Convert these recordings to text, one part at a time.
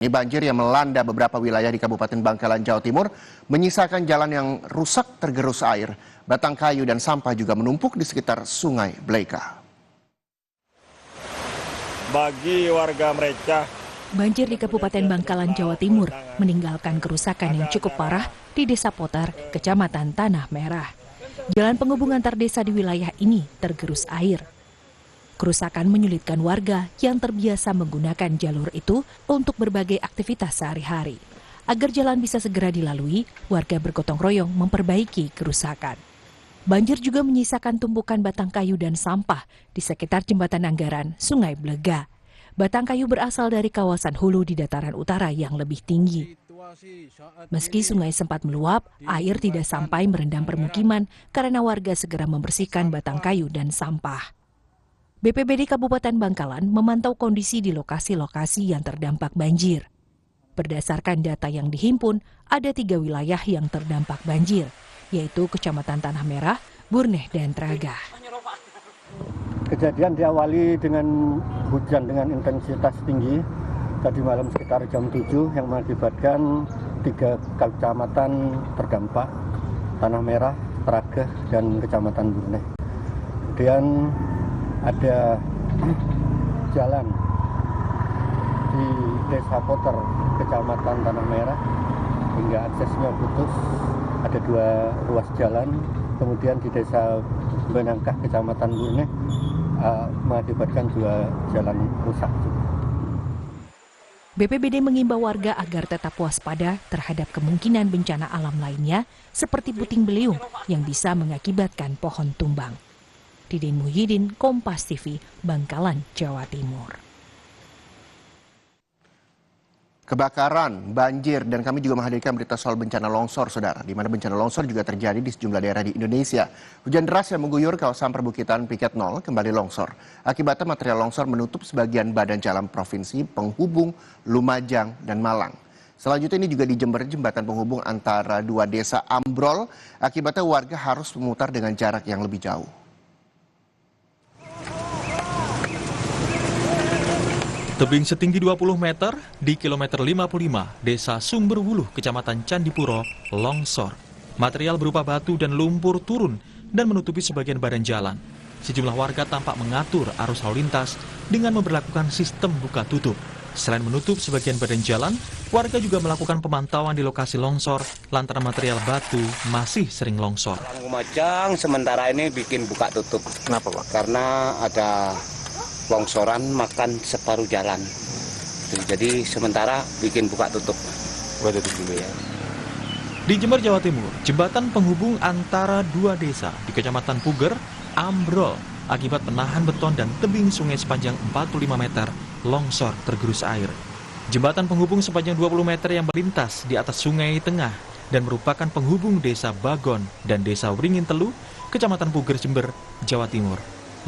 Ini banjir yang melanda beberapa wilayah di Kabupaten Bangkalan, Jawa Timur, menyisakan jalan yang rusak tergerus air. Batang kayu dan sampah juga menumpuk di sekitar Sungai Bleka. Bagi warga mereka, banjir di Kabupaten Bangkalan, Jawa Timur meninggalkan kerusakan yang cukup parah di Desa Potar, Kecamatan Tanah Merah. Jalan penghubung antar desa di wilayah ini tergerus air. Kerusakan menyulitkan warga yang terbiasa menggunakan jalur itu untuk berbagai aktivitas sehari-hari. Agar jalan bisa segera dilalui, warga bergotong royong memperbaiki kerusakan. Banjir juga menyisakan tumpukan batang kayu dan sampah di sekitar jembatan Anggaran, Sungai Blega. Batang kayu berasal dari kawasan hulu di dataran utara yang lebih tinggi. Meski sungai sempat meluap, air tidak sampai merendam permukiman karena warga segera membersihkan batang kayu dan sampah. BPBD Kabupaten Bangkalan memantau kondisi di lokasi-lokasi yang terdampak banjir. Berdasarkan data yang dihimpun, ada 3 wilayah yang terdampak banjir, yaitu Kecamatan Tanah Merah, Burneh, dan Traga. Kejadian diawali dengan hujan dengan intensitas tinggi tadi malam sekitar jam 7 yang mengakibatkan 3 kecamatan terdampak, Tanah Merah, Traga, dan Kecamatan Burneh. Kemudian ada jalan di Desa Potar, Kecamatan Tanah Merah, hingga aksesnya putus. Ada 2 ruas jalan. Kemudian di Desa Benangkah, Kecamatan Burneh, mengakibatkan 2 jalan rusak. BPBD mengimbau warga agar tetap waspada terhadap kemungkinan bencana alam lainnya seperti puting beliung yang bisa mengakibatkan pohon tumbang. Didin Muhyiddin, Kompas TV, Bangkalan, Jawa Timur. Kebakaran, banjir, dan kami juga menghadirkan berita soal bencana longsor, saudara, di mana bencana longsor juga terjadi di sejumlah daerah di Indonesia. Hujan deras yang mengguyur kawasan perbukitan Piket 0 kembali longsor. Akibatnya material longsor menutup sebagian badan jalan provinsi penghubung Lumajang dan Malang. Selanjutnya ini juga di Jember, jembatan penghubung antara 2 desa ambrol. Akibatnya warga harus memutar dengan jarak yang lebih jauh. Tebing setinggi 20 meter di kilometer 55, Desa Sumberwuluh, Kecamatan Candipuro, longsor. Material berupa batu dan lumpur turun dan menutupi sebagian badan jalan. Sejumlah warga tampak mengatur arus lalu lintas dengan memberlakukan sistem buka tutup. Selain menutup sebagian badan jalan, warga juga melakukan pemantauan di lokasi longsor lantaran material batu masih sering longsor. Lumajang sementara ini bikin buka tutup. Kenapa, Pak? Karena ada longsoran makan separuh jalan. Jadi sementara bikin buka tutup. Buka tutup dulu ya. Di Jember, Jawa Timur, jembatan penghubung antara 2 desa di Kecamatan Puger ambrol akibat penahan beton dan tebing sungai sepanjang 45 meter longsor tergerus air. Jembatan penghubung sepanjang 20 meter yang melintas di atas sungai tengah dan merupakan penghubung Desa Bagon dan Desa Wringin Telu, Kecamatan Puger, Jember, Jawa Timur.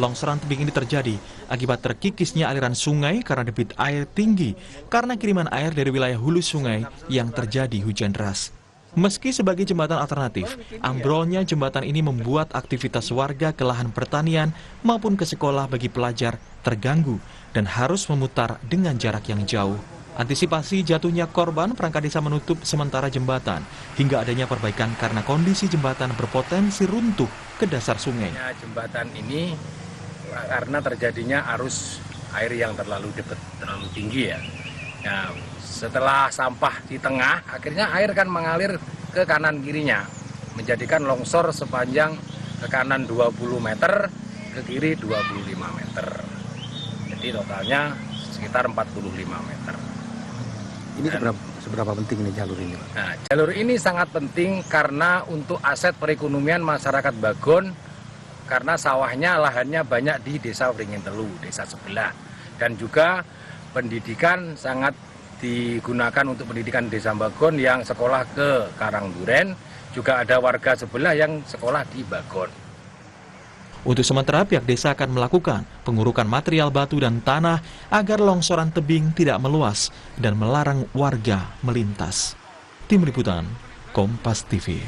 Longsoran tebing ini terjadi akibat terkikisnya aliran sungai karena debit air tinggi karena kiriman air dari wilayah hulu sungai yang terjadi hujan deras. Meski sebagai jembatan alternatif, ambrolnya jembatan ini membuat aktivitas warga ke lahan pertanian maupun ke sekolah bagi pelajar terganggu dan harus memutar dengan jarak yang jauh. Antisipasi jatuhnya korban, perangkat desa menutup sementara jembatan hingga adanya perbaikan karena kondisi jembatan berpotensi runtuh ke dasar sungai. Jembatan ini karena terjadinya arus air yang terlalu tinggi ya. Nah, setelah sampah di tengah, akhirnya air kan mengalir ke kanan kirinya, menjadikan longsor sepanjang ke kanan 20 meter, ke kiri 25 meter. Jadi totalnya sekitar 45 meter. Ini seberapa penting ini jalur ini, Pak? Nah, jalur ini sangat penting karena untuk aset perekonomian masyarakat Bagon, karena sawahnya, lahannya banyak di Desa Wringin Telu, desa sebelah. Dan juga pendidikan sangat digunakan untuk pendidikan Desa Bagon yang sekolah ke Karangduren, juga ada warga sebelah yang sekolah di Bagon. Untuk sementara pihak desa akan melakukan pengurukan material batu dan tanah agar longsoran tebing tidak meluas dan melarang warga melintas. Tim Liputan, Kompas TV.